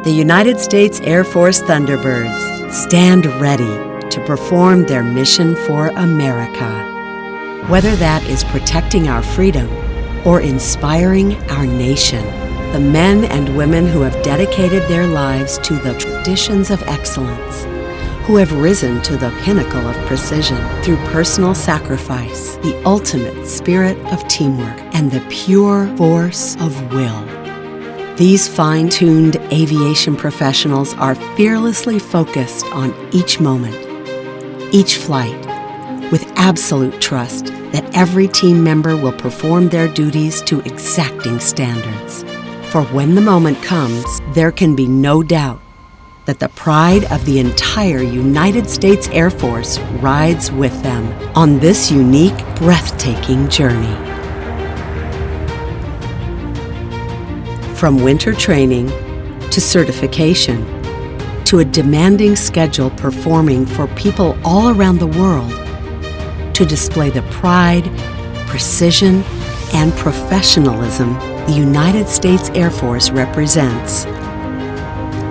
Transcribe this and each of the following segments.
The United States Air Force Thunderbirds stand ready to perform their mission for America. Whether that is protecting our freedom or inspiring our nation, the men and women who have dedicated their lives to the traditions of excellence, who have risen to the pinnacle of precision through personal sacrifice, the ultimate spirit of teamwork, and the pure force of will. These fine-tuned aviation professionals are fearlessly focused on each moment, each flight, with absolute trust that every team member will perform their duties to exacting standards. For when the moment comes, there can be no doubt that the pride of the entire United States Air Force rides with them on this unique, breathtaking journey. From winter training to certification to a demanding schedule performing for people all around the world to display the pride, precision, and professionalism the United States Air Force represents,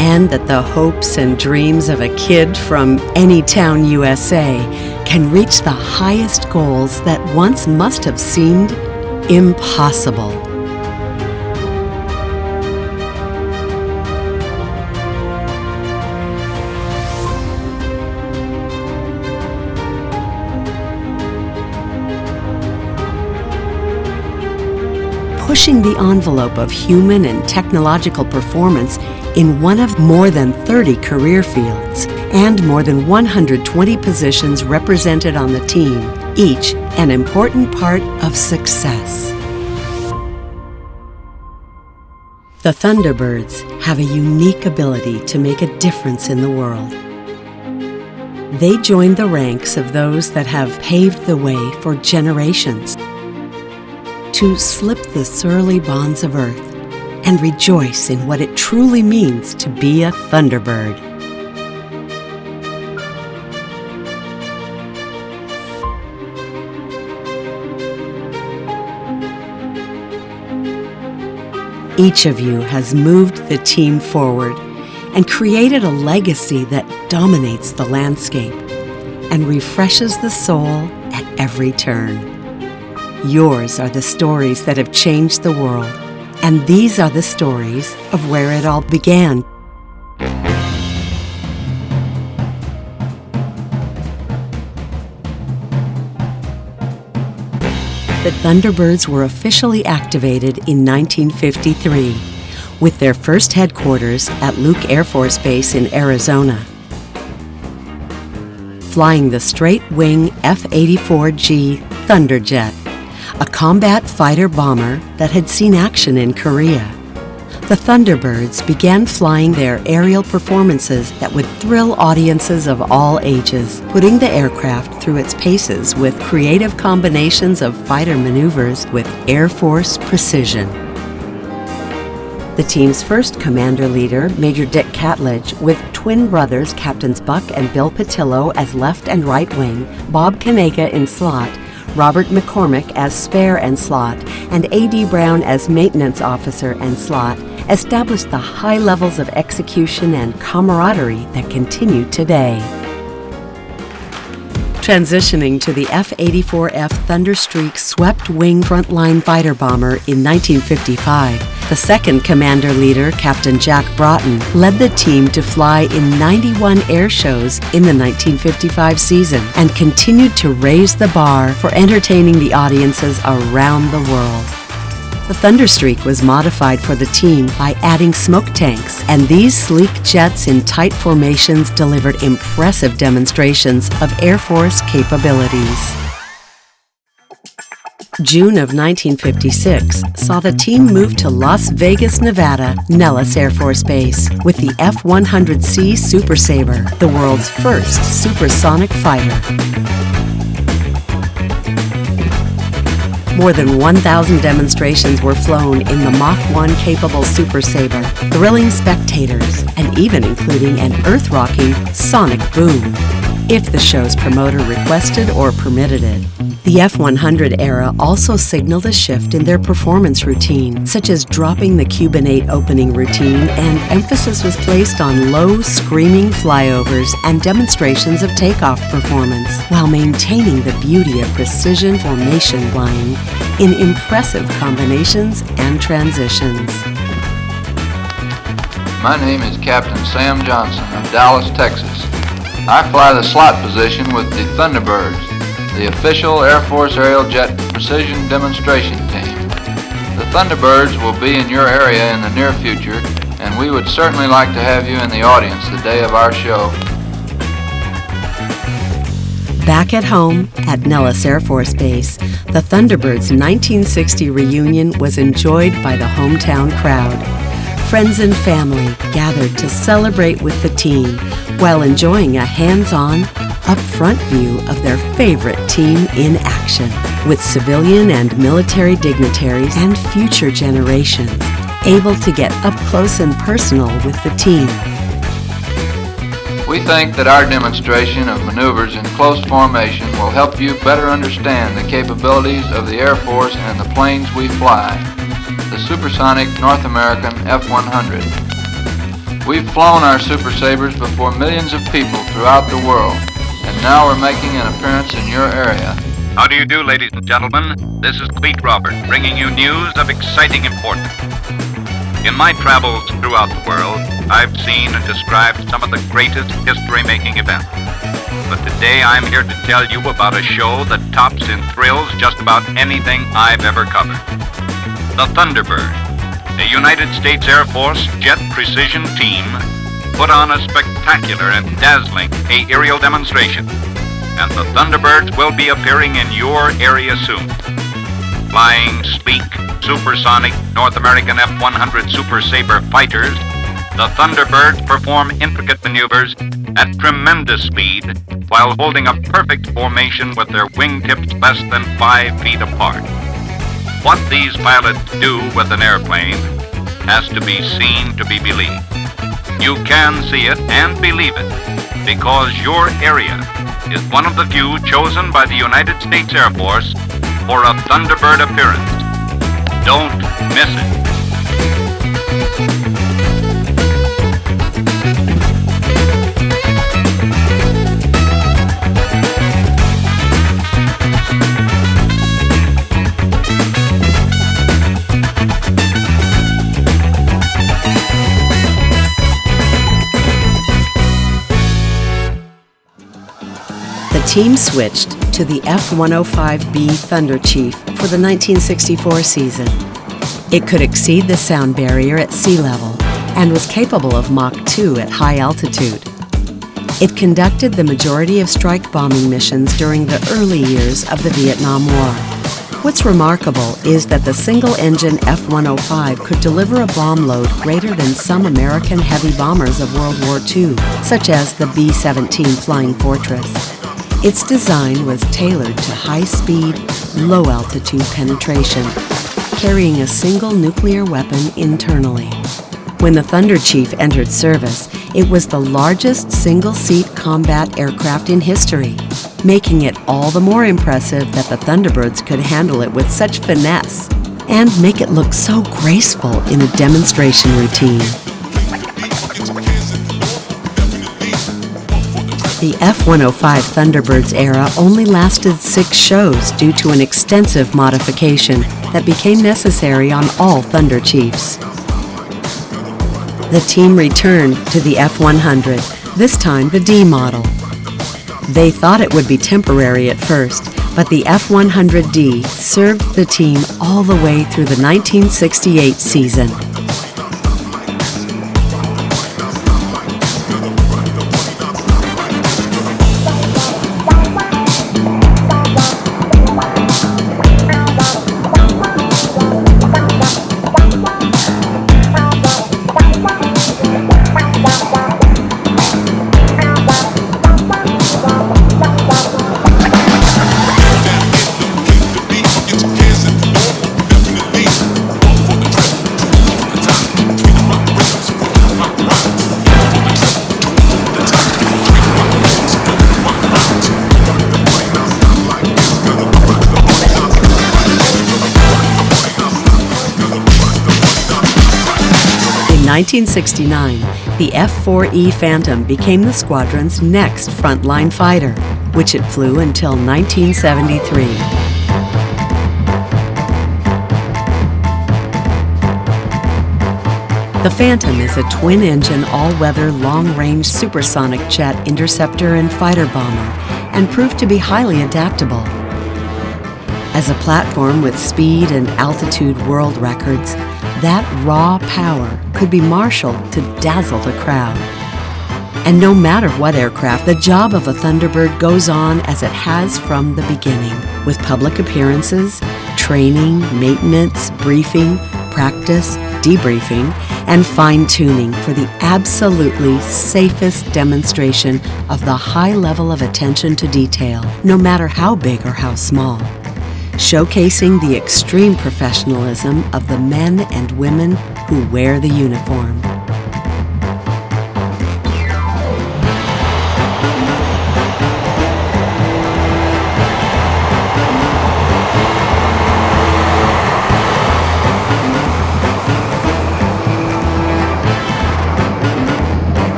and that the hopes and dreams of a kid from any town, USA, can reach the highest goals that once must have seemed impossible. Pushing the envelope of human and technological performance in one of more than 30 career fields and more than 120 positions represented on the team, each an important part of success. The Thunderbirds have a unique ability to make a difference in the world. They join the ranks of those that have paved the way for generations to slip the surly bonds of earth and rejoice in what it truly means to be a Thunderbird. Each of you has moved the team forward and created a legacy that dominates the landscape and refreshes the soul at every turn. Yours are the stories that have changed the world, and these are the stories of where it all began. The Thunderbirds were officially activated in 1953, with their first headquarters at Luke Air Force Base in Arizona. Flying the straight-wing F-84G Thunderjet, a combat fighter-bomber that had seen action in Korea. The Thunderbirds began flying their aerial performances that would thrill audiences of all ages, putting the aircraft through its paces with creative combinations of fighter maneuvers with Air Force precision. The team's first commander leader, Major Dick Catledge, with twin brothers Captains Buck and Bill Patillo as left and right wing, Bob Kanega in slot, Robert McCormick as spare and slot, and A.D. Brown as maintenance officer and slot, established the high levels of execution and camaraderie that continue today. Transitioning to the F-84F Thunderstreak swept-wing frontline fighter bomber in 1955, the second commander leader, Captain Jack Broughton, led the team to fly in 91 air shows in the 1955 season and continued to raise the bar for entertaining the audiences around the world. The Thunderstreak was modified for the team by adding smoke tanks, and these sleek jets in tight formations delivered impressive demonstrations of Air Force capabilities. June of 1956 saw the team move to Las Vegas, Nevada, Nellis Air Force Base with the F-100C Super Sabre, the world's first supersonic fighter. More than 1,000 demonstrations were flown in the Mach 1 capable Super Sabre, thrilling spectators and even including an earth-rocking sonic boom, if the show's promoter requested or permitted it. The The F-100 era also signaled a shift in their performance routine, such as dropping the Cuban 8 opening routine, and emphasis was placed on low, screaming flyovers and demonstrations of takeoff performance, while maintaining the beauty of precision formation flying in impressive combinations and transitions. My name is Captain Sam Johnson of Dallas, Texas. I fly the slot position with the Thunderbirds, the official Air Force aerial jet precision demonstration team. The Thunderbirds will be in your area in the near future, and we would certainly like to have you in the audience the day of our show. Back at home at Nellis Air Force Base, the Thunderbirds' 1960 reunion was enjoyed by the hometown crowd. Friends and family gathered to celebrate with the team while enjoying a hands-on, up-front view of their favorite team in action, with civilian and military dignitaries and future generations able to get up close and personal with the team. We think that our demonstration of maneuvers in close formation will help you better understand the capabilities of the Air Force and the planes we fly, the supersonic North American F-100. We've flown our Super Sabres before millions of people throughout the world, and now we're making an appearance in your area. How do you do, ladies and gentlemen? This is Cleet Robert, bringing you news of exciting importance. In my travels throughout the world, I've seen and described some of the greatest history-making events. But today I'm here to tell you about a show that tops in thrills just about anything I've ever covered. The Thunderbird, a United States Air Force jet precision team, put on a spectacular and dazzling aerial demonstration, and the Thunderbirds will be appearing in your area soon. Flying sleek, supersonic North American F-100 Super Sabre fighters, the Thunderbirds perform intricate maneuvers at tremendous speed while holding a perfect formation with their wingtips less than 5 feet apart. What these pilots do with an airplane has to be seen to be believed. You can see it and believe it because your area is one of the few chosen by the United States Air Force for a Thunderbird appearance. Don't miss it. The team switched to the F-105B Thunderchief for the 1964 season. It could exceed the sound barrier at sea level and was capable of Mach 2 at high altitude. It conducted the majority of strike bombing missions during the early years of the Vietnam War. What's remarkable is that the single-engine F-105 could deliver a bomb load greater than some American heavy bombers of World War II, such as the B-17 Flying Fortress. Its design was tailored to high-speed, low-altitude penetration, carrying a single nuclear weapon internally. When the Thunderchief entered service, it was the largest single-seat combat aircraft in history, making it all the more impressive that the Thunderbirds could handle it with such finesse and make it look so graceful in a demonstration routine. The F-105 Thunderbirds era only lasted 6 shows due to an extensive modification that became necessary on all Thunderchiefs. The team returned to the F-100, this time the D model. They thought it would be temporary at first, but the F-100D served the team all the way through the 1968 season. 1969, the F-4E Phantom became the squadron's next frontline fighter, which it flew until 1973. The Phantom is a twin-engine, all-weather, long-range supersonic jet interceptor and fighter bomber, and proved to be highly adaptable. As a platform with speed and altitude world records, that raw power could be marshaled to dazzle the crowd. And no matter what aircraft, the job of a Thunderbird goes on as it has from the beginning, with public appearances, training, maintenance, briefing, practice, debriefing, and fine-tuning for the absolutely safest demonstration of the high level of attention to detail, no matter how big or how small, showcasing the extreme professionalism of the men and women who wear the uniform.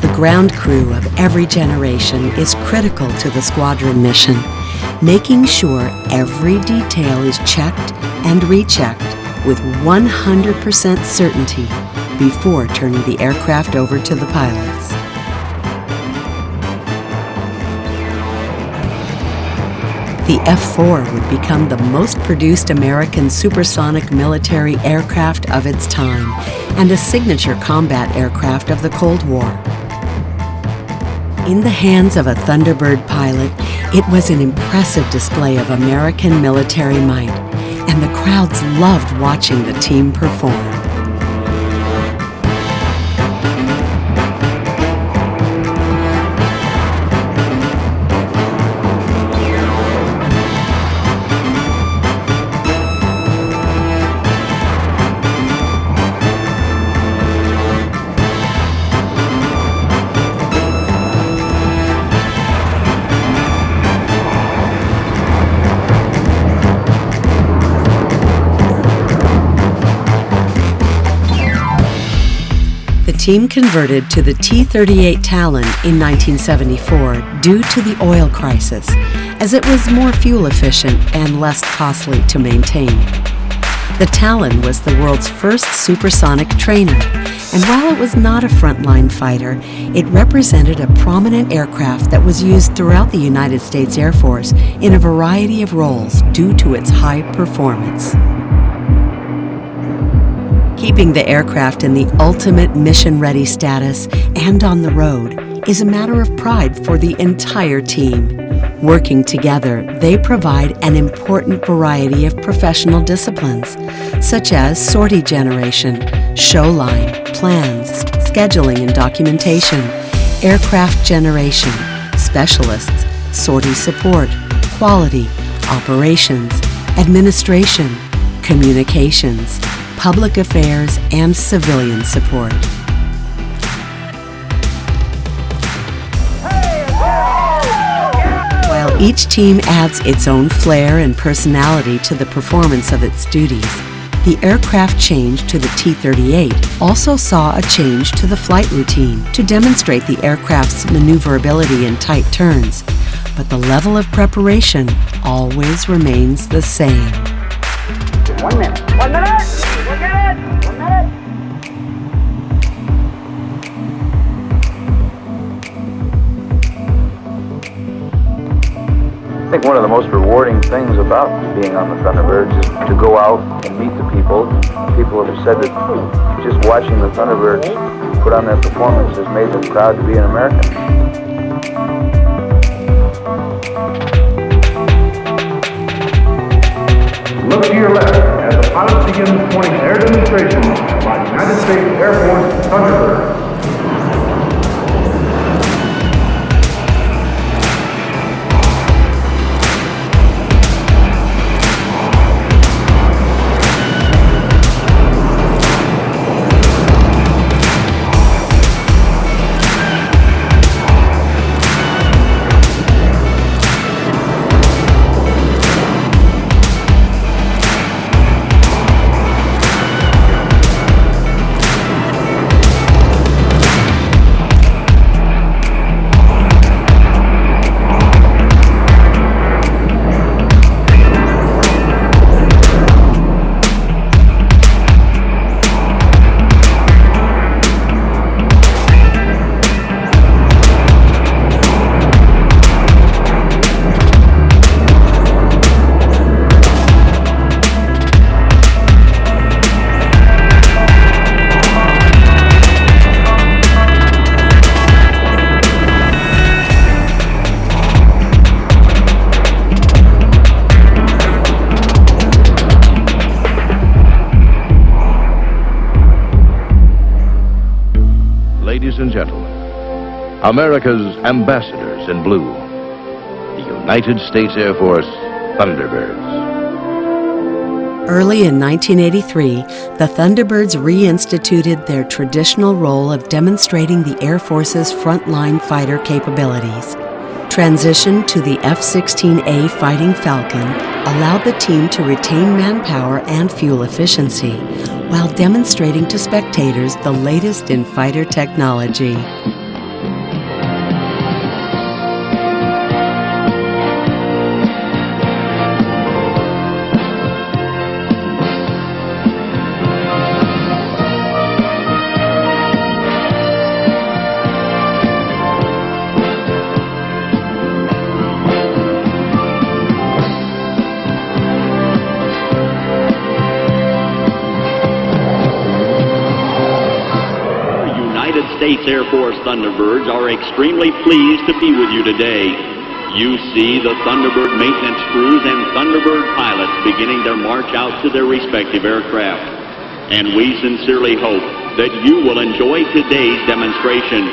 The ground crew of every generation is critical to the squadron mission, making sure every detail is checked and rechecked with 100% certainty before turning the aircraft over to the pilots. The F-4 would become the most produced American supersonic military aircraft of its time and a signature combat aircraft of the Cold War. In the hands of a Thunderbird pilot, it was an impressive display of American military might, and the crowds loved watching the team perform. The team converted to the T-38 Talon in 1974 due to the oil crisis, as it was more fuel efficient and less costly to maintain. The Talon was the world's first supersonic trainer, and while it was not a frontline fighter, it represented a prominent aircraft that was used throughout the United States Air Force in a variety of roles due to its high performance. Keeping the aircraft in the ultimate mission-ready status and on the road is a matter of pride for the entire team. Working together, they provide an important variety of professional disciplines, such as sortie generation, show line, plans, scheduling and documentation, aircraft generation, specialists, sortie support, quality, operations, administration, communications, public affairs, and civilian support. While each team adds its own flair and personality to the performance of its duties, the aircraft change to the T-38 also saw a change to the flight routine to demonstrate the aircraft's maneuverability in tight turns, but the level of preparation always remains the same. 1 minute. 1 minute! We'll get it! 1 minute! I think one of the most rewarding things about being on the Thunderbirds is to go out and meet the people. People have said that just watching the Thunderbirds put on their performance has made them proud to be an American. Look to your left as the pilot begins the morning air demonstration by United States Air Force Thunderbirds. America's ambassadors in blue, the United States Air Force Thunderbirds. Early in 1983, the Thunderbirds reinstituted their traditional role of demonstrating the Air Force's frontline fighter capabilities. Transition to the F-16A Fighting Falcon allowed the team to retain manpower and fuel efficiency while demonstrating to spectators the latest in fighter technology. States Air Force Thunderbirds are extremely pleased to be with you today. You see the Thunderbird maintenance crews and Thunderbird pilots beginning their march out to their respective aircraft. And we sincerely hope that you will enjoy today's demonstration.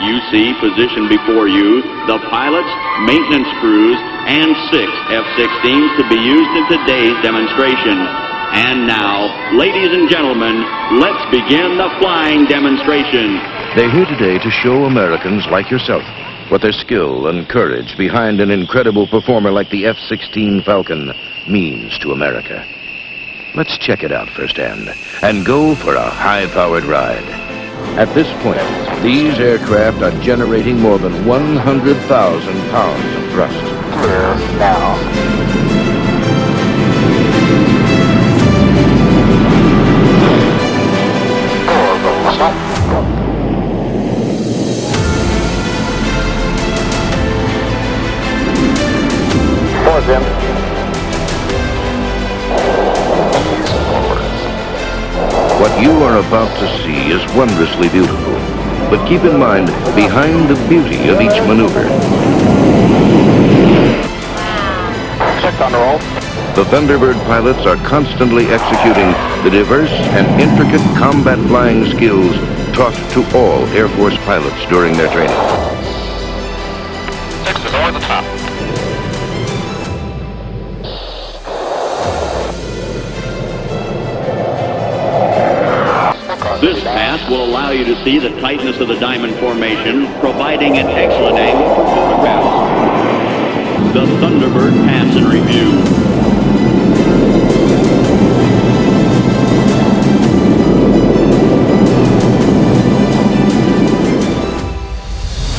You see positioned before you the pilots, maintenance crews, and 6 F-16s to be used in today's demonstration. And now, ladies and gentlemen, let's begin the flying demonstration. They're here today to show Americans like yourself what their skill and courage behind an incredible performer like the F-16 Falcon means to America. Let's check it out firsthand and go for a high-powered ride. At this point, these aircraft are generating more than 100,000 pounds of thrust. Clear now. What you are about to see is wondrously beautiful. But keep in mind, behind the beauty of each maneuver, the Thunderbird pilots are constantly executing the diverse and intricate combat flying skills taught to all Air Force pilots during their training. 6 is over the top. This pass will allow you to see the tightness of the diamond formation, providing an excellent angle for photographs. The Thunderbird Pass in Review.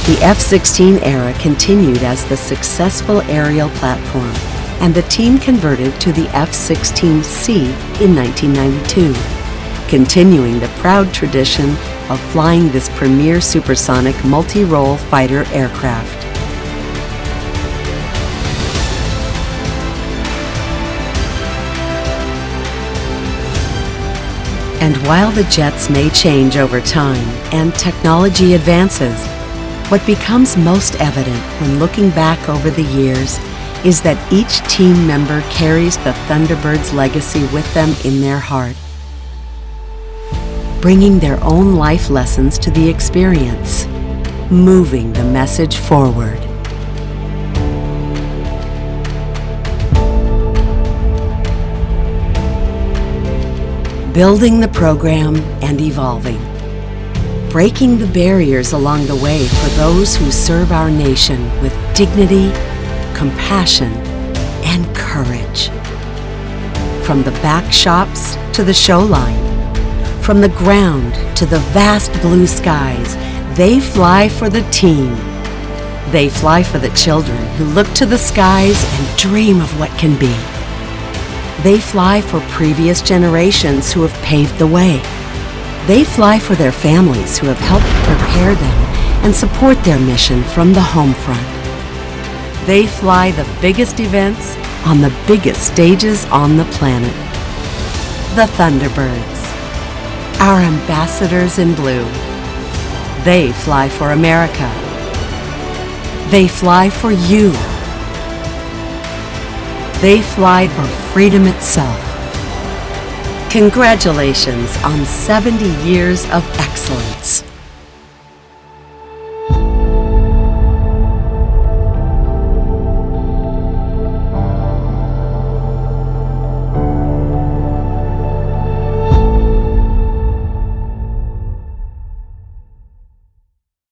The F-16 era continued as the successful aerial platform, and the team converted to the F-16C in 1992. Continuing the proud tradition of flying this premier supersonic multi-role fighter aircraft. And while the jets may change over time and technology advances, what becomes most evident when looking back over the years is that each team member carries the Thunderbirds' legacy with them in their heart, bringing their own life lessons to the experience, moving the message forward. Building the program and evolving, breaking the barriers along the way for those who serve our nation with dignity, compassion, and courage. From the back shops to the show line, from the ground to the vast blue skies, they fly for the team. They fly for the children who look to the skies and dream of what can be. They fly for previous generations who have paved the way. They fly for their families who have helped prepare them and support their mission from the home front. They fly the biggest events on the biggest stages on the planet. The Thunderbirds, our ambassadors in blue. They fly for America. They fly for you. They fly for freedom itself. Congratulations on 70 years of excellence.